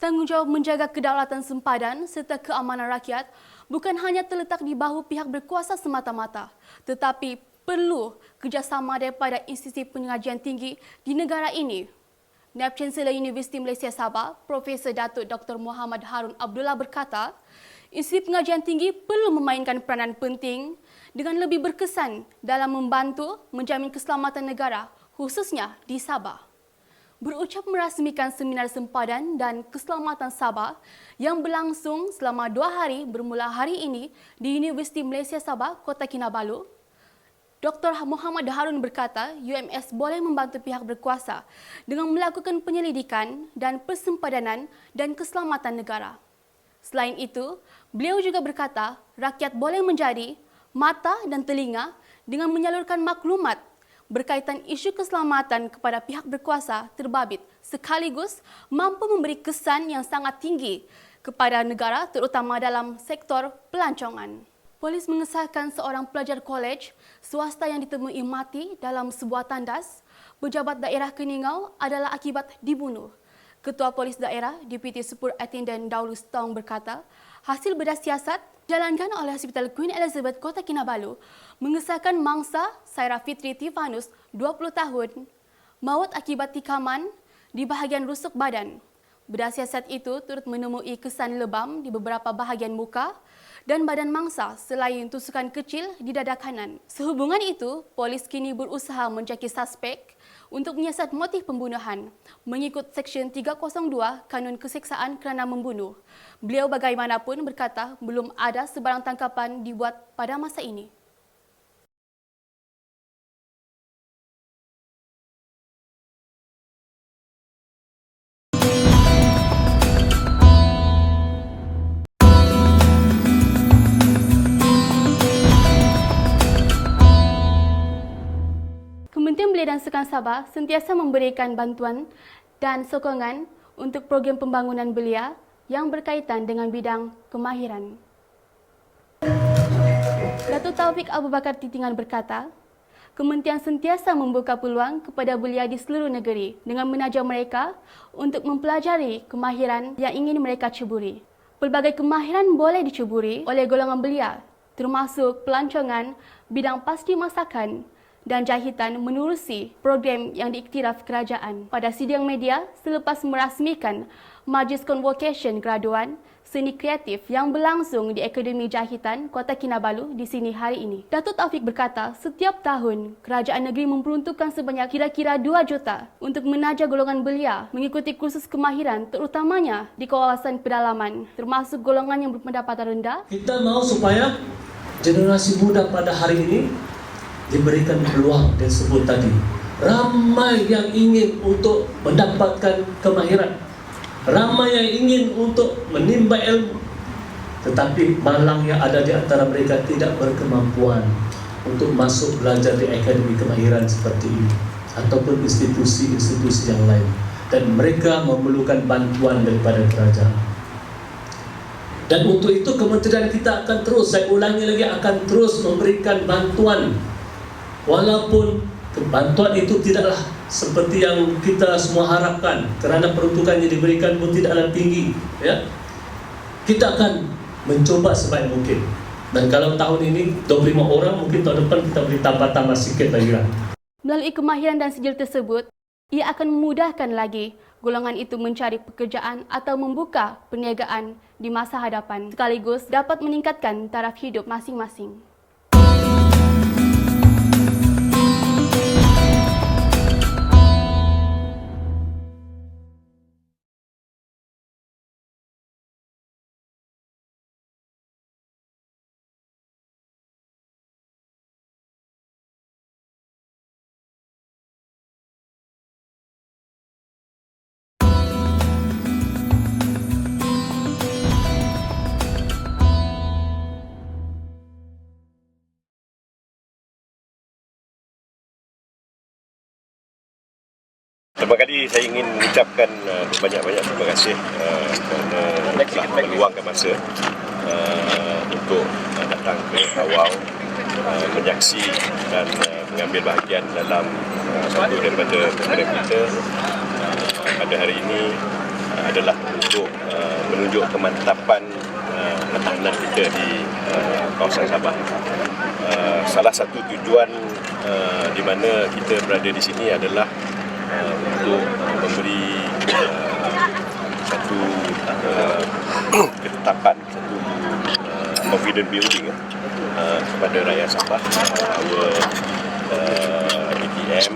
Tanggungjawab menjaga kedaulatan sempadan serta keamanan rakyat bukan hanya terletak di bahu pihak berkuasa semata-mata, tetapi perlu kerjasama daripada institusi pengajian tinggi di negara ini. Naib Chancellor Universiti Malaysia Sabah, Profesor Datuk Dr. Muhammad Harun Abdullah berkata, institusi pengajian tinggi perlu memainkan peranan penting dengan lebih berkesan dalam membantu menjamin keselamatan negara, khususnya di Sabah. Berucap merasmikan seminar sempadan dan keselamatan Sabah yang berlangsung selama 2 hari bermula hari ini di Universiti Malaysia Sabah, Kota Kinabalu, Dr. Muhammad Harun berkata UMS boleh membantu pihak berkuasa dengan melakukan penyelidikan dan persempadanan dan keselamatan negara. Selain itu, beliau juga berkata rakyat boleh menjadi mata dan telinga dengan menyalurkan maklumat berkaitan isu keselamatan kepada pihak berkuasa terbabit sekaligus mampu memberi kesan yang sangat tinggi kepada negara terutama dalam sektor pelancongan. Polis mengesahkan seorang pelajar kolej swasta yang ditemui mati dalam sebuah tandas pejabat daerah Keningau adalah akibat dibunuh. Ketua Polis Daerah, Deputi Super Attendant Daulus Tong berkata, hasil bedah siasat dijalankan oleh Hospital Queen Elizabeth Kota Kinabalu mengesahkan mangsa Saira Fitri Tifanus, 20 tahun, maut akibat tikaman di bahagian rusuk badan. Bedah siasat itu turut menemui kesan lebam di beberapa bahagian muka dan badan mangsa selain tusukan kecil di dada kanan. Sehubungan itu, polis kini berusaha mencari suspek untuk menyiasat motif pembunuhan mengikut Seksyen 302 Kanun Keseksaan kerana Membunuh. Beliau bagaimanapun berkata belum ada sebarang tangkapan dibuat pada masa ini. Kementerian Belia dan Sukan Sabah sentiasa memberikan bantuan dan sokongan untuk program pembangunan belia yang berkaitan dengan bidang kemahiran. Datuk Taufik Abu Bakar Titingan berkata, Kementerian sentiasa membuka peluang kepada belia di seluruh negeri dengan menaja mereka untuk mempelajari kemahiran yang ingin mereka ceburi. Pelbagai kemahiran boleh diceburi oleh golongan belia, termasuk pelancongan, bidang pasti masakan, dan jahitan menerusi program yang diiktiraf kerajaan. Pada sidang media selepas merasmikan Majlis Convocation Graduan Seni Kreatif yang berlangsung di Akademi Jahitan Kota Kinabalu di sini hari ini, Datuk Taufik berkata setiap tahun kerajaan negeri memperuntukkan sebanyak kira-kira 2 juta untuk menaja golongan belia mengikuti kursus kemahiran terutamanya di kawasan pedalaman termasuk golongan yang berpendapatan rendah. Kita mahu supaya generasi muda pada hari ini diberikan peluang yang disebut tadi. Ramai yang ingin untuk mendapatkan kemahiran, ramai yang ingin untuk menimba ilmu, tetapi malang yang ada di antara mereka tidak berkemampuan untuk masuk belajar di akademi kemahiran seperti ini ataupun institusi-institusi yang lain, dan mereka memerlukan bantuan daripada kerajaan. Dan untuk itu kementerian kita akan terus, saya ulangi lagi, akan terus memberikan bantuan. Walaupun bantuan itu tidaklah seperti yang kita semua harapkan, kerana peruntukannya diberikan pun tidaklah tinggi, ya. Kita akan mencoba sebaik mungkin. Dan kalau tahun ini 25 orang, mungkin tahun depan kita boleh tambah-tambah sikit lagi lah. Melalui kemahiran dan sijil tersebut, ia akan memudahkan lagi golongan itu mencari pekerjaan atau membuka perniagaan di masa hadapan, sekaligus dapat meningkatkan taraf hidup masing-masing. Pertama kali saya ingin mengucapkan banyak-banyak terima kasih kerana telah meluangkan masa untuk datang ke Tawau, menyaksi dan mengambil bahagian dalam satu daripada program kita pada hari ini. adalah untuk menunjuk kemantapan pertahanan kita di kawasan Sabah. Salah satu tujuan di mana kita berada di sini adalah untuk memberi satu ketetapan, satu confident building kepada rakyat Sabah bahawa ATM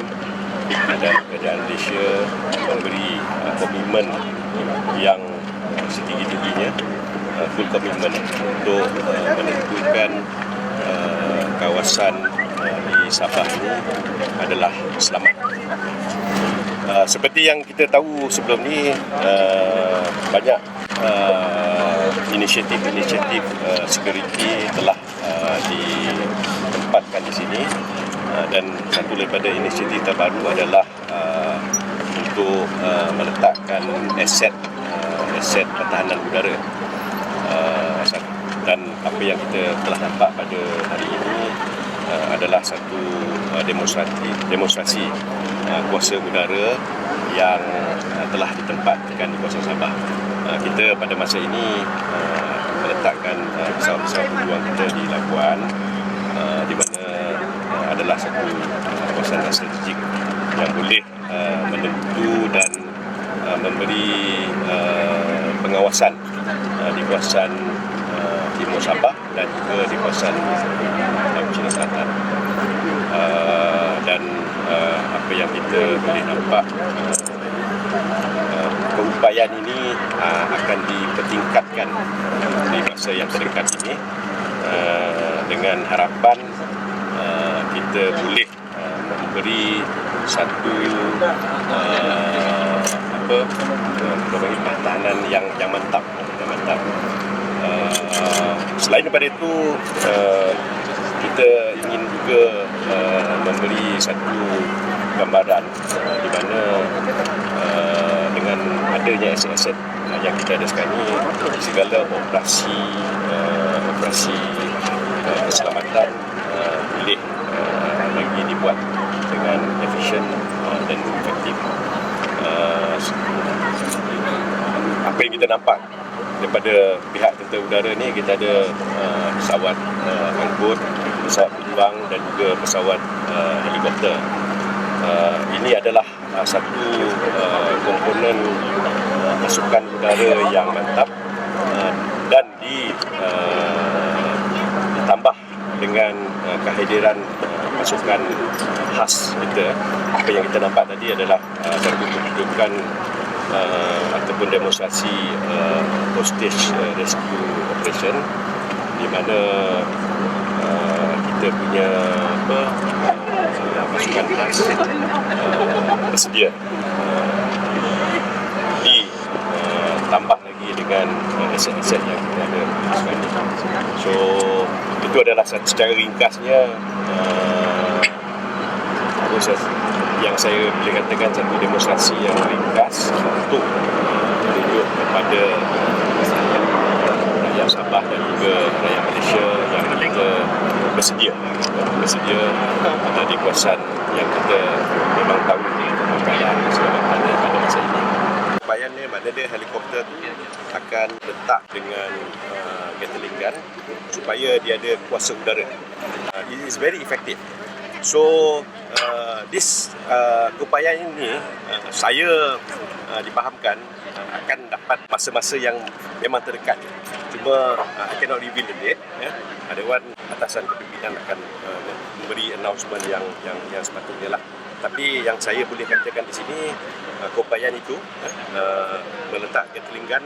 dan kerajaan Malaysia memberi komitmen yang setinggi-tingginya, full komitmen untuk menentukan kawasan di Sabah ini adalah selamat. Seperti yang kita tahu sebelum ni, banyak inisiatif security telah ditempatkan di sini, dan satu daripada inisiatif terbaru adalah untuk meletakkan aset pertahanan udara. Dan apa yang kita telah nampak pada hari ini adalah satu demonstrasi kuasa udara yang telah ditempatkan di kawasan Sabah. Kita pada masa ini meletakkan pesawat-pesawat pejuang kita di Labuan, di mana adalah satu kawasan strategik yang boleh menentu dan memberi pengawasan di kawasan timur Sabah dan juga di kawasan Laut Cina Selatan. Dan apa yang kita boleh nampak, keupayaan ini akan dipertingkatkan di masa yang terdekat ini, dengan harapan kita boleh memberi satu pertahanan yang mantap. Selain daripada itu, kita ingin juga memberi satu gambaran di mana dengan adanya aset-aset yang kita ada sekarang ini, segala operasi keselamatan boleh lagi dibuat dengan efisien dan efektif. Apa yang kita nampak daripada pihak tentera udara ni, kita ada pesawat angkut, pesawat pejuang dan juga pesawat helikopter. Ini adalah satu komponen pasukan udara yang mantap, dan ditambah dengan kehadiran pasukan khas kita. Apa yang kita nampak tadi adalah satu tunjukkan ataupun demonstrasi hostage rescue operation, di mana kita punya pasukan khas bersedia, ditambah lagi dengan aset-aset yang kita ada sekarang ini. So itu adalah secara ringkasnya yang saya boleh katakan satu demonstrasi yang ringkas untuk menunjuk kepada rakyat Sabah dan juga rakyat Malaysia yang kita bersedia di kawasan yang kita memang tahu keadaan keselamatan pada masa ini. Bayangnya mana dia helikopter akan letak dengan Gatling gun supaya dia ada kuasa udara. It is very effective. So this keupayaan ini saya dipahamkan akan dapat masa-masa yang memang terdekat. Cuma I cannot reveal the date. Ada atasan kepimpinan akan memberi announcement yang sepatutnya lah. Tapi yang saya boleh katakan di sini, keupayaan itu meletak Gatling gun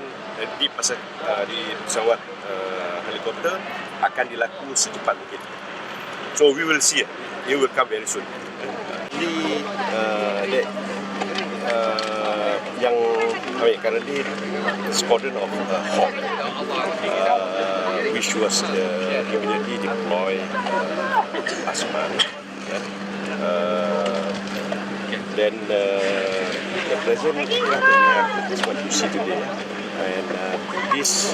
di pesawat helikopter akan dilaku secepat mungkin. So we will see it. It will come very soon. Yang currently squadron of Hawk, which was immediately deployed last month. Then the present aircraft is what you see today, and this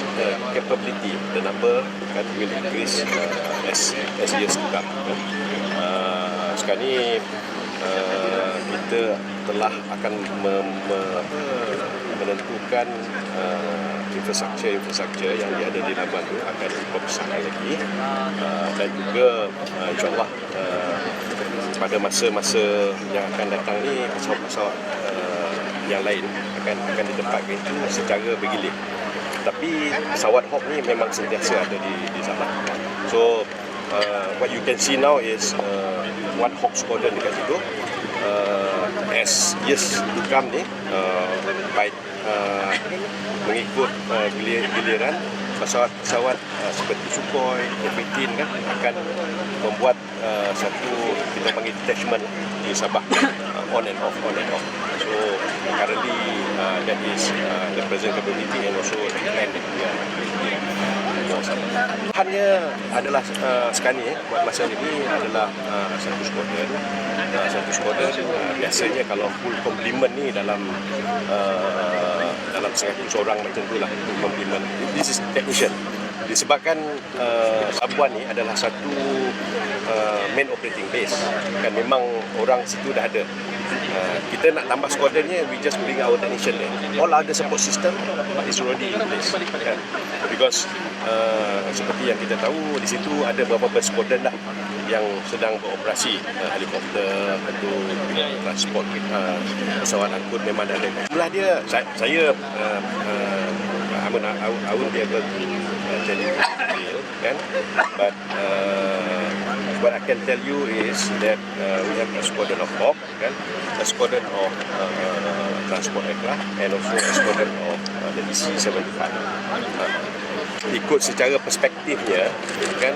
capability, the number will increase as years to come. Sekarang ni kita telah akan menentukan infrastruktur yang ada di Labuan itu akan diperbesarkan lagi, dan juga insyaAllah pada masa-masa yang akan datang ni pesawat-pesawat yang lain akan ditempatkan itu secara bergilir. Tapi pesawat Hawk ni memang sentiasa ada di Sabah. So what you can see now is one Hawk squadron dekat situ. As years to come ni, baik mengikut giliran pesawat-pesawat seperti Sukhoi, F-18 kan akan membuat satu kita panggil detachment di Sabah, on and off. So currently that is the present capability and also the plan that we are hanya adalah sekarang ni buat masa ini adalah satu squadron. Biasanya kalau full complement ni dalam 100 orang macam itulah full complement. This is technician. Disebabkan Labuan ni adalah satu main operating base, kan memang orang situ dah ada. Kita nak tambah squadronnya, we just bring our technician there. All other support system is already in place, kan? Because seperti yang kita tahu, di situ ada beberapa squadron dah yang sedang beroperasi, helikopter atau transport pesawat angkut memang dah ada. Jumlah dia, saya I won't be able to tell you detail, kan? But what I can tell you is that we have a squadron of Hawk, kan? A squadron of transport aircraft, and also a squadron of the DC-75. Ikut secara perspektifnya, kan,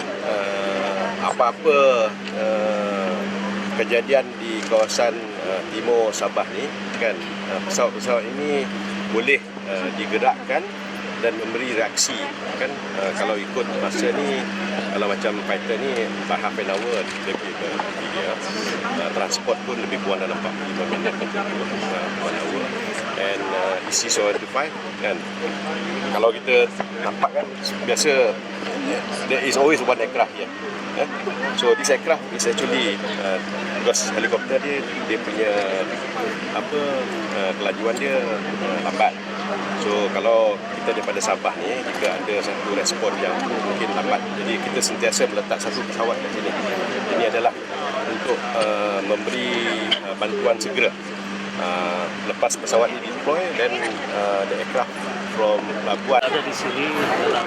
apa-apa kejadian di kawasan timur Sabah ni, kan, pesawat-pesawat ini boleh digerakkan dan memberi reaksi, kan. Kalau ikut masa ni, kalau macam fighter ni by half an hour dia transport pun lebih kurang dalam 45 minit macam tu, 1 hour. And DC-75 kan, kalau kita nampak kan, biasa there is always one aircraft here. So this aircraft is actually because helikopter dia punya kelajuan dia lambat. So kalau kita daripada Sabah ni, jika ada satu respon yang mungkin lambat, jadi kita sentiasa meletak satu pesawat di sini. Ini adalah untuk memberi bantuan segera. Lepas pesawat ini deploy, then the aircraft from Labuan ada di sini dalam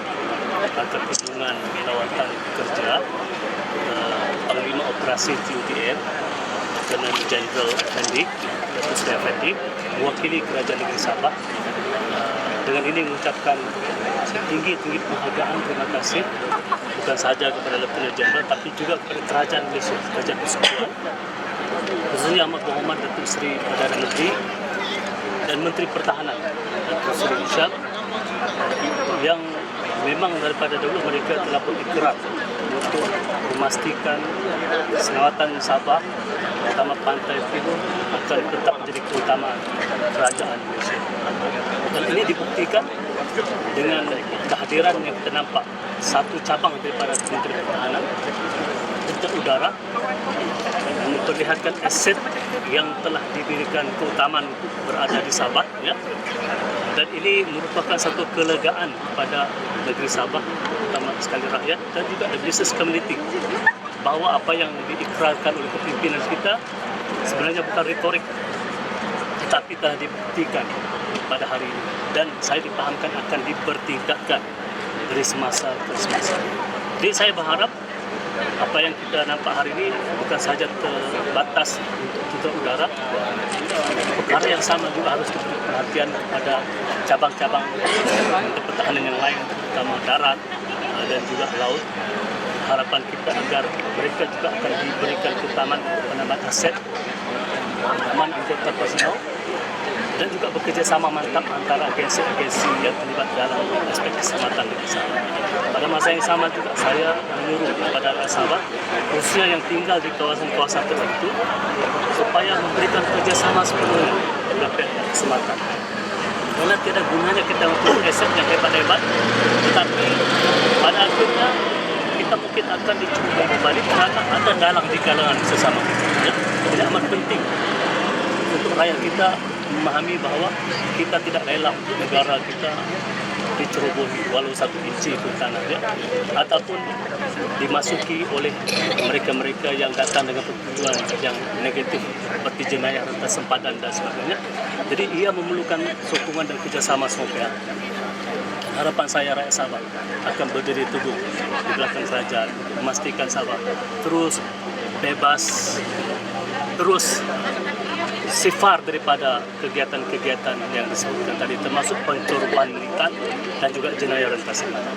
rangka kunjungan lawatan kerja Panglima Operasi TUDM Lieutenant General Effendi, Datuk Seri Effendi, mewakili Kerajaan Negeri Sabah. Dengan ini mengucapkan setinggi-tinggi penghargaan terima kasih bukan sahaja kepada Lieutenant General tapi juga kepada Kerajaan Malaysia, Kerajaan Persekutuan, khususnya Amat Berhormat Datuk Seri Perdana Menteri dan Menteri Pertahanan Datuk Seri Ishak, yang memang daripada dulu mereka telah berikrar untuk memastikan selawatan Sabah, terutama pantai timur, akan tetap menjadi keutamaan kerajaan Malaysia. Dan ini dibuktikan dengan kehadiran yang kita nampak satu cabang daripada Menteri Pertahanan, Tentera Udara, memperlihatkan aset yang telah diberikan keutamaan untuk berada di Sabah, ya. Dan ini merupakan satu kelegaan kepada negeri Sabah, terutama sekali rakyat dan juga the business community, bahawa apa yang diikrarkan oleh kepimpinan kita sebenarnya bukan retorik, tetapi telah dibuktikan pada hari ini, dan saya dipahamkan akan dipertingkatkan dari semasa ke semasa. Jadi saya berharap apa yang kita nampak hari ini bukan sahaja terbatas untuk Tentera Udara, perkara yang sama juga harus diberi perhatian kepada cabang-cabang pertahanan yang lain, terutama darat dan juga laut. Harapan kita agar mereka juga akan diberikan keutamaan penambahan aset, penambahan anggota personal, dan juga bekerjasama mantap antara agensi-agensi yang terlibat dalam aspek keselamatan di Sabah. Pada masa yang sama juga saya menyuruh kepada rakyat Sabah, khususnya yang tinggal di kawasan-kawasan tertentu, supaya memberikan kerjasama sepenuhnya dengan pihak keselamatan. Karena tidak gunanya kita untuk aset yang hebat-hebat, tetapi pada akhirnya kita mungkin akan dicuba kembali kerana ada dalang di kalangan sesama kita. Tidak amat penting untuk rakyat kita memahami bahawa kita tidak rela negara kita dicerobohi walau 1 inci pun tanahnya ataupun dimasuki oleh mereka-mereka yang datang dengan tujuan yang negatif seperti jenayah, rentas sempadan dan sebagainya. Jadi ia memerlukan sokongan dan kerjasama semua pihak. Harapan saya rakyat Sabah akan berdiri teguh di belakang kerajaan untuk memastikan Sabah terus bebas, terus sifar daripada kegiatan-kegiatan yang disebutkan tadi, termasuk pencerobohan militan dan juga jenayah rentas sempadan.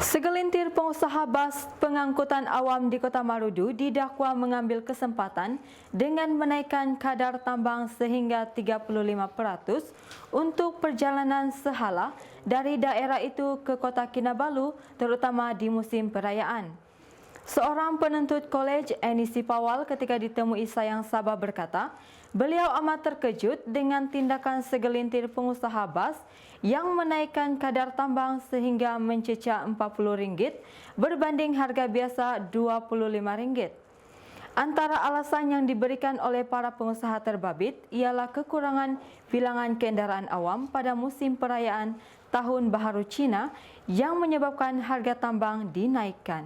Segelintir pengusaha bas pengangkutan awam di Kota Marudu didakwa mengambil kesempatan dengan menaikkan kadar tambang sehingga 35% untuk perjalanan sehala dari daerah itu ke Kota Kinabalu, terutama di musim perayaan. Seorang penuntut kolej, Anisi Pawal, ketika ditemui Sayang Sabah berkata, beliau amat terkejut dengan tindakan segelintir pengusaha bas yang menaikkan kadar tambang sehingga mencecah RM40 berbanding harga biasa RM25. Antara alasan yang diberikan oleh para pengusaha terbabit ialah kekurangan bilangan kendaraan awam pada musim perayaan Tahun Baharu Cina yang menyebabkan harga tambang dinaikkan.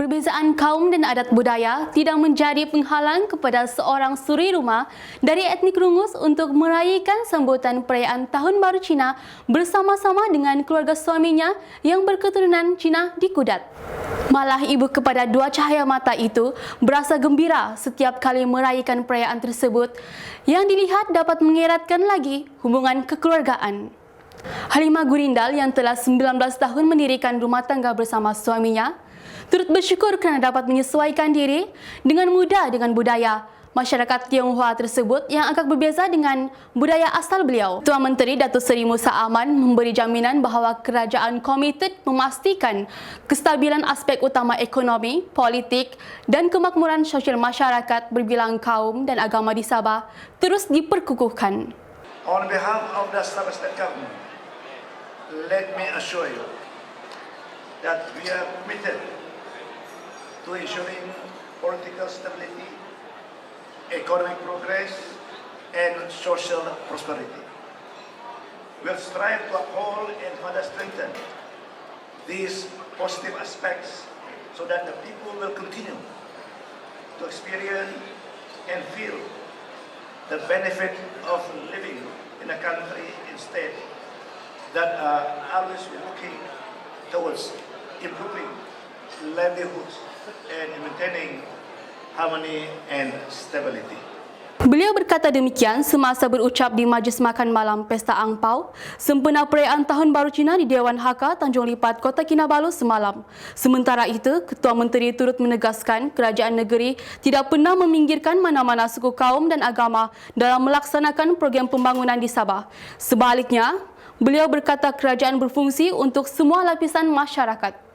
Perbezaan kaum dan adat budaya tidak menjadi penghalang kepada seorang suri rumah dari etnik Rungus untuk meraihkan sambutan perayaan Tahun Baru Cina bersama-sama dengan keluarga suaminya yang berketurunan Cina di Kudat. Malah ibu kepada 2 cahaya mata itu berasa gembira setiap kali meraihkan perayaan tersebut yang dilihat dapat mengeratkan lagi hubungan kekeluargaan. Halimah Gurindal yang telah 19 tahun mendirikan rumah tangga bersama suaminya turut bersyukur kerana dapat menyesuaikan diri dengan mudah dengan budaya masyarakat Tionghoa tersebut yang agak berbeza dengan budaya asal beliau. Tuan Menteri Datuk Seri Musa Aman memberi jaminan bahawa kerajaan komited memastikan kestabilan aspek utama ekonomi, politik dan kemakmuran sosial masyarakat berbilang kaum dan agama di Sabah terus diperkukuhkan. On behalf of the Sabah State Government, let me assure you that we are committed to ensuring political stability, economic progress, and social prosperity. We'll strive to uphold and further strengthen these positive aspects so that the people will continue to experience and feel the benefit of living in a country instead that are always looking towards improving livelihoods and maintaining harmony and stability. Beliau berkata demikian semasa berucap di majlis makan malam Pesta Angpau sempena perayaan Tahun Baru Cina di Dewan Hakka Tanjung Lipat, Kota Kinabalu semalam. Sementara itu, Ketua Menteri turut menegaskan kerajaan negeri tidak pernah meminggirkan mana-mana suku kaum dan agama dalam melaksanakan program pembangunan di Sabah. Sebaliknya, beliau berkata kerajaan berfungsi untuk semua lapisan masyarakat.